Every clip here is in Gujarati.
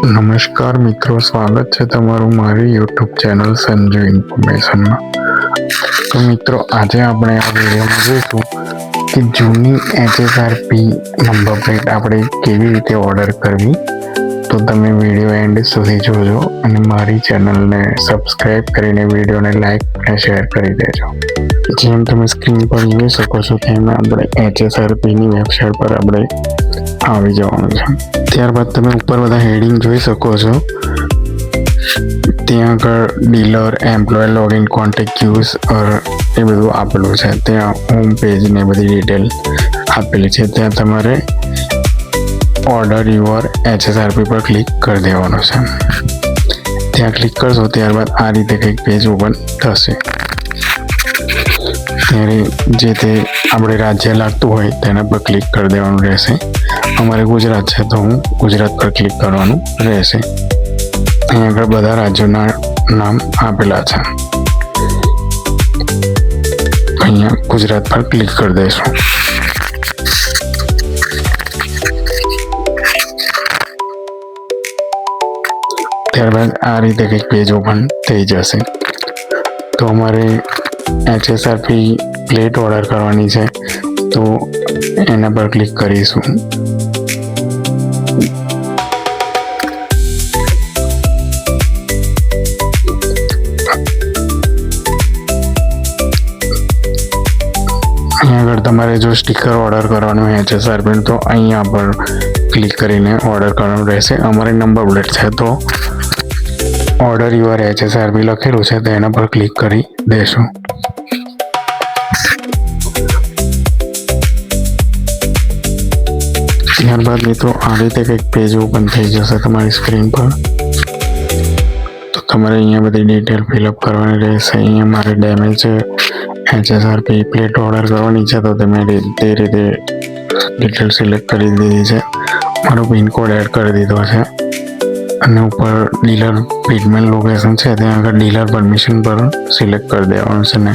નમસ્કાર મિત્રો, સ્વાગત છે તમારું મારી યુટ્યુબ ચેનલ સંજુ ઇન્ફોર્મેશનમાં। તો મિત્રો, આજે આપણે આ વિડીયોમાં જોઈશું કે જૂની HSRP નંબર પ્લેટ આપણે કેવી રીતે ઓર્ડર કરવી। તો તમે વિડીયો એન્ડ સુધી જોજો અને મારી ચેનલને સબસ્ક્રાઈબ કરીને વિડીયોને લાઈક અને શેર કરી દેજો। જેમ તમે સ્ક્રીન પર જોઈ શકો છો તેમ આપણે HSRPની વેબસાઇટ પર આપણે આવી જવાનું છે। ત્યારબાદ તમે ઉપર બધા હેડિંગ જોઈ શકો છો, ત્યાં આગળ dealer, employ login, contact use એ બધું આપેલું છે। ત્યાં હોમ પેજ ને બધી ડિટેલ આપેલી છે। ત્યાં તમારે ઓર્ડર યુઅર HSRP પર ક્લિક કરી દેવાનું છે। ત્યાં ક્લિક કરશો ત્યારબાદ આ રીતે કંઈક પેજ ઓપન થશે। ત્યારે જે તે આપણે રાજ્ય લાગતું હોય તેના પર ક્લિક કરી દેવાનું રહેશે। અમારે ગુજરાત છે તો હું ગુજરાત પર ક્લિક કરવાનું રહેશે। અહીં આગળ બધા રાજ્યોના નામ આપેલા છે, અહીંયા ગુજરાત પર ક્લિક કરી દઈશું। ત્યારબાદ આ રીતે કંઈક પેજ ઓપન થઈ જશે। તો અમારે HSRP પ્લેટ ઓર્ડર કરવાની છે તો એના પર ક્લિક કરીશું। અહીં આગળ તમારે જો સ્ટીકર ઓર્ડર કરવાનું હોય HSRP તો અહીંયા પર ક્લિક કરીને ઓર્ડર કરવાનું રહેશે। અમારી નંબર પ્લેટ છે તો ઓર્ડર યુઅર HSRP લખેલું છે તો એના પર ક્લિક કરી દેશું। ત્યારબાદ મિત્રો આ રીતે કંઈક પેજ ઓપન થઈ જશે તમારી સ્ક્રીન પર। તો તમારે અહીંયા બધી ડિટેલ ફિલઅપ કરવાની રહેશે। અહીંયા મારે ડેમેજ HSRP પ્લેટ ઓર્ડર કરવાની છે તો તમે તે રીતે ડિટેલ સિલેક્ટ કરી દીધી છે। મારો પિનકોડ એડ કરી દીધો છે અને ઉપર ડીલર ફિટમેન લોકેશન છે ત્યાં આગળ ડીલર પરમિશન પર સિલેક્ટ કરી દેવાનું છે ને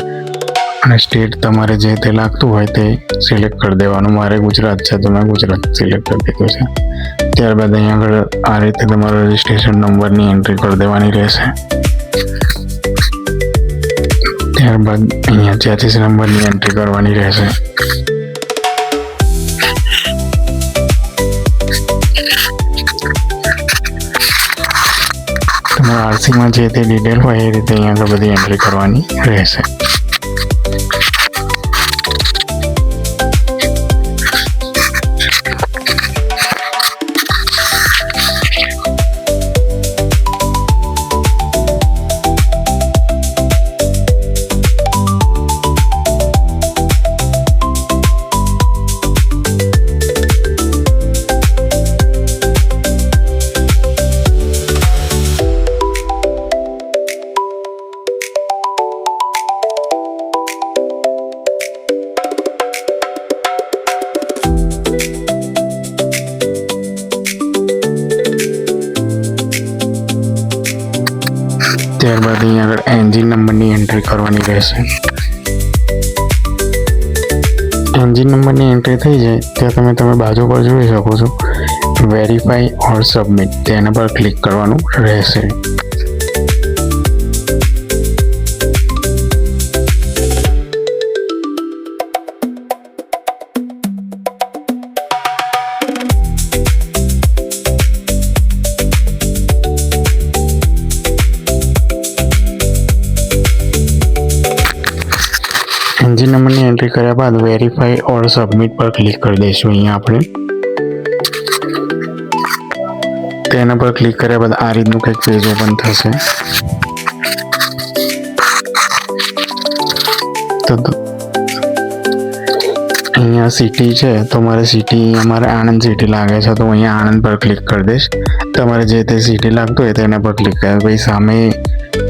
અને સ્ટેટ તમારે જે તે લાગતું હોય તે સિલેક્ટ કરી દેવાનું। મારે ગુજરાત છે તો મેં ગુજરાત સિલેક્ટ કરી દીધું છે। ત્યારબાદ અહીંયા આગળ આ રીતે તમારો રજિસ્ટ્રેશન નંબરની એન્ટ્રી કરી દેવાની રહેશે। ત્યારબાદ અહીંયા ચેસિસ નંબરની એન્ટ્રી કરવાની રહેશે। તમારા આરસીમાં જે તે ડિટેલ હોય એ રીતે અહીંયા આગળ બધી એન્ટ્રી કરવાની રહેશે। ત્યારબાદ અહીંયા આગળ એન્જિન નંબરની એન્ટ્રી કરવાની રહેશે। એન્જિન નંબરની એન્ટ્રી થઈ જાય ત્યાં તમે બાજુ પર જોઈ શકો છો વેરીફાઈ ઓર સબમિટ, તેના પર ક્લિક કરવાનું રહેશે। એન્જિન નંબરની એન્ટ્રી કર્યા બાદ વેરીફાઈ ઓર સબમિટ પર ક્લિક કરી દઈશું। અહીંયા આપણે તેના પર ક્લિક કર્યા બાદ આ રીતનું કંઈક પેજ ઓપન થશે। તો અહીંયા સિટી છે તો અમારે આણંદ સિટી લાગે છે તો અહીંયા આણંદ પર ક્લિક કરી દઈશ। તમારે જે તે સિટી લાગતું હોય તેના પર ક્લિક કરે ભાઈ સામે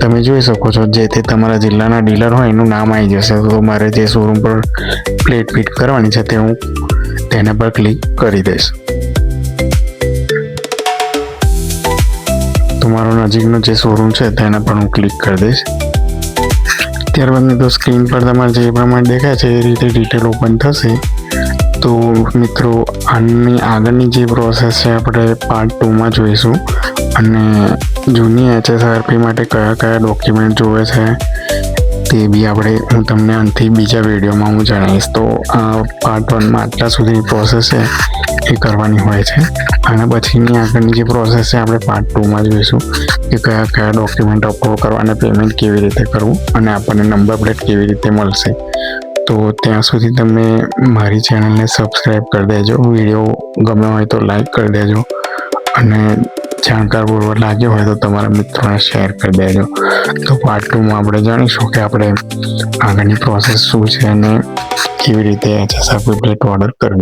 તમે જોઈ શકો છો જે તે તમારા જિલ્લાના ડીલર હોય એનું નામ આવી જશે। તો મારે જે શોરૂમ પર પ્લેટ ફિટ કરવાની છે તે હું તેના પર ક્લિક કરી દઈશ। તો મારો નજીકનો જે શોરૂમ છે તેના પર હું ક્લિક કરી દઈશ। ત્યારબાદ મિત્રો સ્ક્રીન પર તમારે જે પ્રમાણે દેખાય છે એ રીતે ડિટેલ ઓપન થશે। તો મિત્રો આની આગળની જે પ્રોસેસ છે આપણે પાર્ટ 2માં જોઈશું। અને જૂની HSRP માટે કયા કયા ડોક્યુમેન્ટ જોવે છે તે બી હું તમને અંતથી બીજા વિડીયોમાં હું જણાવીશ. તો આ પાર્ટ 1માં આટલા સુધીની પ્રોસેસ છે એ કરવાની હોય છે. અને પછીની આગળની જે પ્રોસેસ છે આપણે પાર્ટ 2માં જોઈશું કે કયા કયા ડોક્યુમેન્ટ અપલોડ કરવા અને પેમેન્ટ કેવી રીતે કરવું અને આપણને નંબર પ્લેટ કેવી રીતે મળશે. તો ત્યાં સુધી તમે મારી ચેનલને સબસ્ક્રાઈબ કરી દેજો, વિડીયો ગમ્યો હોય તો લાઈક કરી દેજો અને જાણકારપૂર્વક લાગ્યો હોય તો તમારા મિત્રોને શેર કરી દેજો. તો પાર્ટ 2માં આપણે જાણીશું કે આપણે આગળની પ્રોસેસ શું છે અને કેવી રીતે HSRP પ્લેટ ઓર્ડર કરવી.